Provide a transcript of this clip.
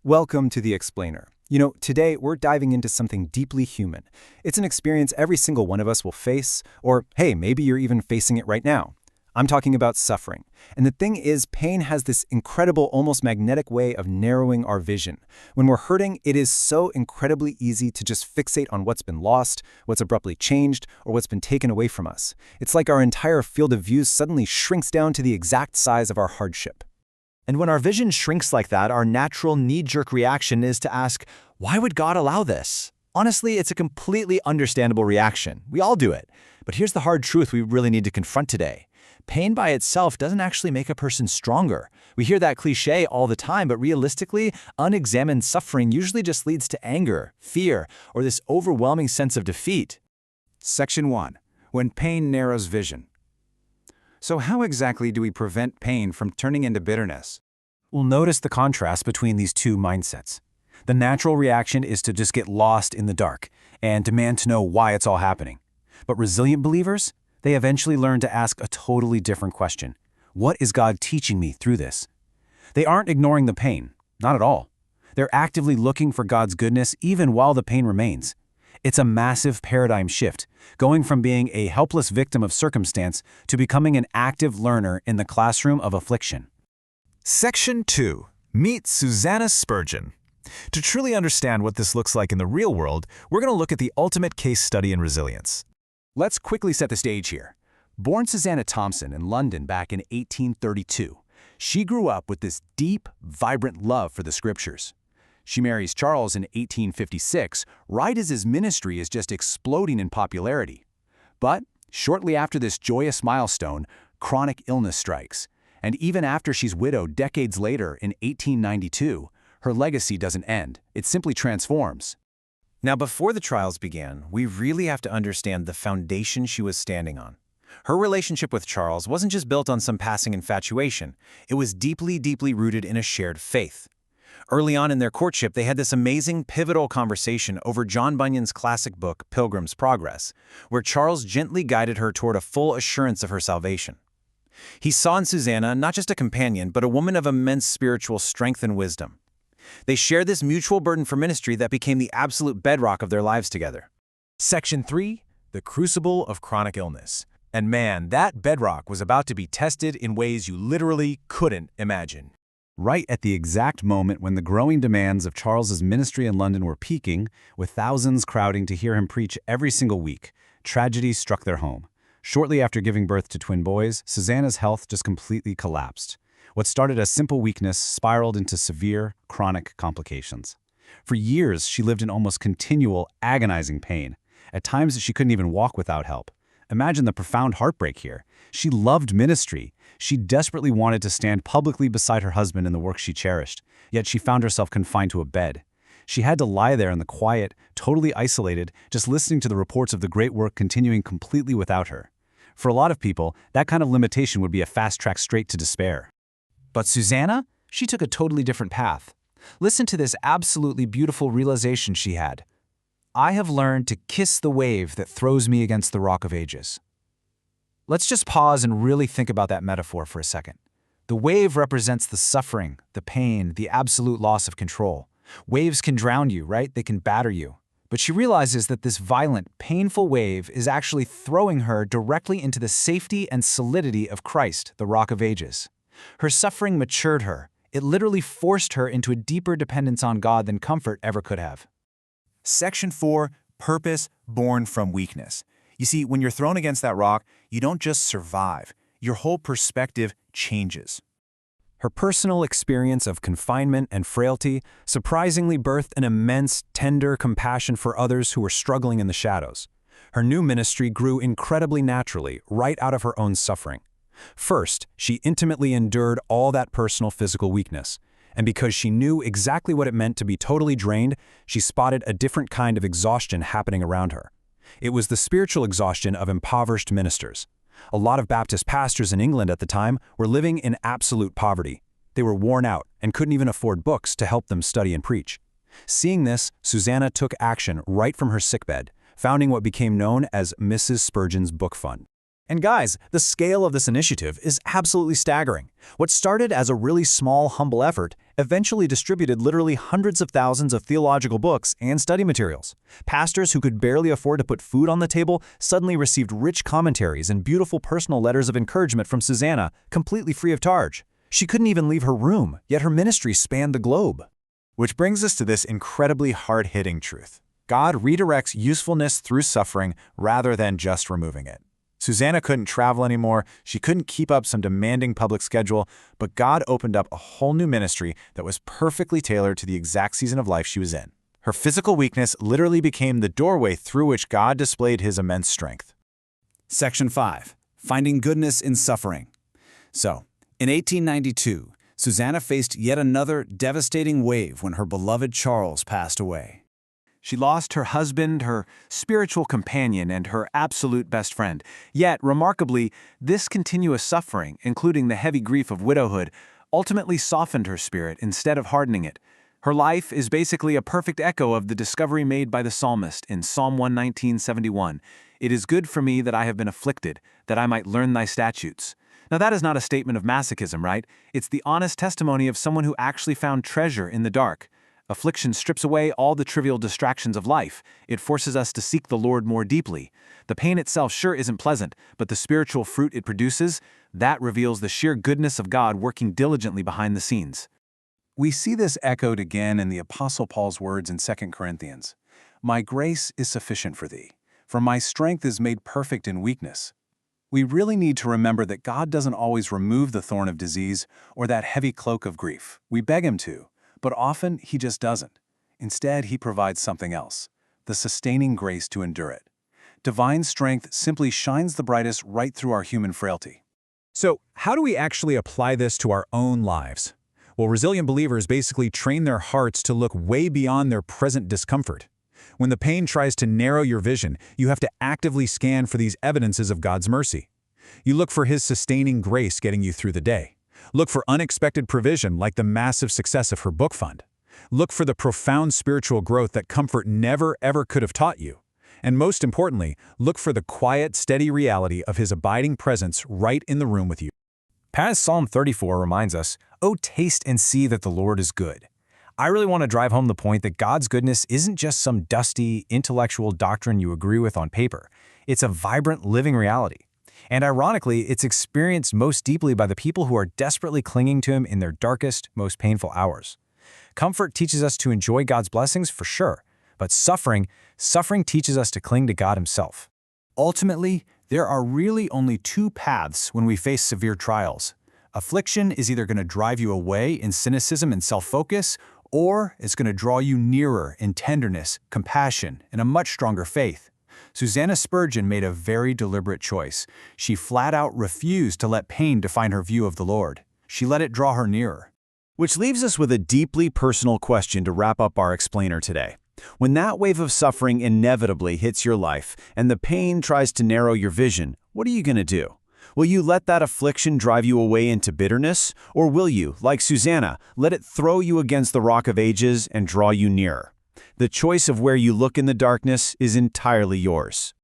Welcome to The Explainer. Today we're diving into something deeply human. It's an experience every single one of us will face, or hey, maybe you're even facing it right now. I'm talking about suffering. And the thing is, pain has this incredible, almost magnetic way of narrowing our vision. When we're hurting, it is so incredibly easy to just fixate on what's been lost, what's abruptly changed, or what's been taken away from us. It's like our entire field of view suddenly shrinks down to the exact size of our hardship. And when our vision shrinks like that, our natural knee-jerk reaction is to ask, why would God allow this? Honestly, it's a completely understandable reaction. We all do it. But here's the hard truth we really need to confront today. Pain by itself doesn't actually make a person stronger. We hear that cliche all the time, but realistically, unexamined suffering usually just leads to anger, fear, or this overwhelming sense of defeat. Section 1. When pain narrows vision. So how exactly do we prevent pain from turning into bitterness? We'll notice the contrast between these two mindsets. The natural reaction is to just get lost in the dark and demand to know why it's all happening. But resilient believers, they eventually learn to ask a totally different question. What is God teaching me through this? They aren't ignoring the pain, not at all. They're actively looking for God's goodness even while the pain remains. It's a massive paradigm shift, going from being a helpless victim of circumstance to becoming an active learner in the classroom of affliction. Section 2. Meet Susannah Spurgeon. To truly understand what this looks like in the real world, we're going to look at the ultimate case study in resilience. Let's quickly set the stage here. Born Susannah Thompson in London back in 1832, she grew up with this deep, vibrant love for the scriptures. She marries Charles in 1856, right as his ministry is just exploding in popularity. But shortly after this joyous milestone, chronic illness strikes. And even after she's widowed decades later in 1892, her legacy doesn't end. It simply transforms. Now, before the trials began, we really have to understand the foundation she was standing on. Her relationship with Charles wasn't just built on some passing infatuation. It was deeply, deeply rooted in a shared faith. Early on in their courtship, they had this amazing, pivotal conversation over John Bunyan's classic book, Pilgrim's Progress, where Charles gently guided her toward a full assurance of her salvation. He saw in Susannah not just a companion, but a woman of immense spiritual strength and wisdom. They shared this mutual burden for ministry that became the absolute bedrock of their lives together. Section 3. The Crucible of Chronic Illness. And man, that bedrock was about to be tested in ways you literally couldn't imagine. Right at the exact moment when the growing demands of Charles's ministry in London were peaking, with thousands crowding to hear him preach every single week, tragedy struck their home. Shortly after giving birth to twin boys, Susannah's health just completely collapsed. What started as simple weakness spiraled into severe, chronic complications. For years, she lived in almost continual, agonizing pain. At times, she couldn't even walk without help. Imagine the profound heartbreak here. She loved ministry. She desperately wanted to stand publicly beside her husband in the work she cherished, yet she found herself confined to a bed. She had to lie there in the quiet, totally isolated, just listening to the reports of the great work continuing completely without her. For a lot of people, that kind of limitation would be a fast track straight to despair. But Susannah, she took a totally different path. Listen to this absolutely beautiful realization she had. I have learned to kiss the wave that throws me against the rock of ages. Let's just pause and really think about that metaphor for a second. The wave represents the suffering, the pain, the absolute loss of control. Waves can drown you, right? They can batter you. But she realizes that this violent, painful wave is actually throwing her directly into the safety and solidity of Christ, the rock of ages. Her suffering matured her. It literally forced her into a deeper dependence on God than comfort ever could have. Section 4. Purpose born from weakness. You see, when you're thrown against that rock, you don't just survive. Your whole perspective changes. Her personal experience of confinement and frailty surprisingly birthed an immense, tender compassion for others who were struggling in the shadows. Her new ministry grew incredibly naturally, right out of her own suffering. First, she intimately endured all that personal physical weakness. And because she knew exactly what it meant to be totally drained, she spotted a different kind of exhaustion happening around her. It was the spiritual exhaustion of impoverished ministers. A lot of Baptist pastors in England at the time were living in absolute poverty. They were worn out and couldn't even afford books to help them study and preach. Seeing this, Susannah took action right from her sickbed, founding what became known as Mrs. Spurgeon's Book Fund. And guys, the scale of this initiative is absolutely staggering. What started as a really small, humble effort eventually distributed literally hundreds of thousands of theological books and study materials. Pastors who could barely afford to put food on the table suddenly received rich commentaries and beautiful personal letters of encouragement from Susannah, completely free of charge. She couldn't even leave her room, yet her ministry spanned the globe. Which brings us to this incredibly hard-hitting truth. God redirects usefulness through suffering rather than just removing it. Susannah couldn't travel anymore, she couldn't keep up some demanding public schedule, but God opened up a whole new ministry that was perfectly tailored to the exact season of life she was in. Her physical weakness literally became the doorway through which God displayed his immense strength. Section 5. Finding goodness in suffering. So, in 1892, Susannah faced yet another devastating wave when her beloved Charles passed away. She lost her husband, her spiritual companion, and her absolute best friend. Yet, remarkably, this continuous suffering, including the heavy grief of widowhood, ultimately softened her spirit instead of hardening it. Her life is basically a perfect echo of the discovery made by the psalmist in Psalm 119:71. "It is good for me that I have been afflicted, that I might learn thy statutes." Now that is not a statement of masochism, right? It's the honest testimony of someone who actually found treasure in the dark. Affliction strips away all the trivial distractions of life. It forces us to seek the Lord more deeply. The pain itself sure isn't pleasant, but the spiritual fruit it produces, that reveals the sheer goodness of God working diligently behind the scenes. We see this echoed again in the Apostle Paul's words in 2 Corinthians. "My grace is sufficient for thee, for my strength is made perfect in weakness." We really need to remember that God doesn't always remove the thorn of disease or that heavy cloak of grief. We beg him to, but often he just doesn't. Instead, he provides something else, the sustaining grace to endure it. Divine strength simply shines the brightest right through our human frailty. So, how do we actually apply this to our own lives? Well, resilient believers basically train their hearts to look way beyond their present discomfort. When the pain tries to narrow your vision, you have to actively scan for these evidences of God's mercy. You look for his sustaining grace getting you through the day. Look for unexpected provision like the massive success of her book fund. Look for the profound spiritual growth that comfort never ever could have taught you. And most importantly, look for the quiet, steady reality of his abiding presence right in the room with you. As Psalm 34 reminds us, "Oh, taste and see that the Lord is good." I really want to drive home the point that God's goodness isn't just some dusty, intellectual doctrine you agree with on paper. It's a vibrant, living reality. And ironically, it's experienced most deeply by the people who are desperately clinging to him in their darkest, most painful hours. Comfort teaches us to enjoy God's blessings, for sure, but suffering teaches us to cling to God himself. Ultimately, there are really only two paths when we face severe trials. Affliction is either going to drive you away in cynicism and self-focus, or it's going to draw you nearer in tenderness, compassion, and a much stronger faith. Susannah Spurgeon made a very deliberate choice. She flat out refused to let pain define her view of the Lord. She let it draw her nearer. Which leaves us with a deeply personal question to wrap up our explainer today. When that wave of suffering inevitably hits your life and the pain tries to narrow your vision, what are you going to do? Will you let that affliction drive you away into bitterness? Or will you, like Susannah, let it throw you against the rock of ages and draw you nearer? The choice of where you look in the darkness is entirely yours.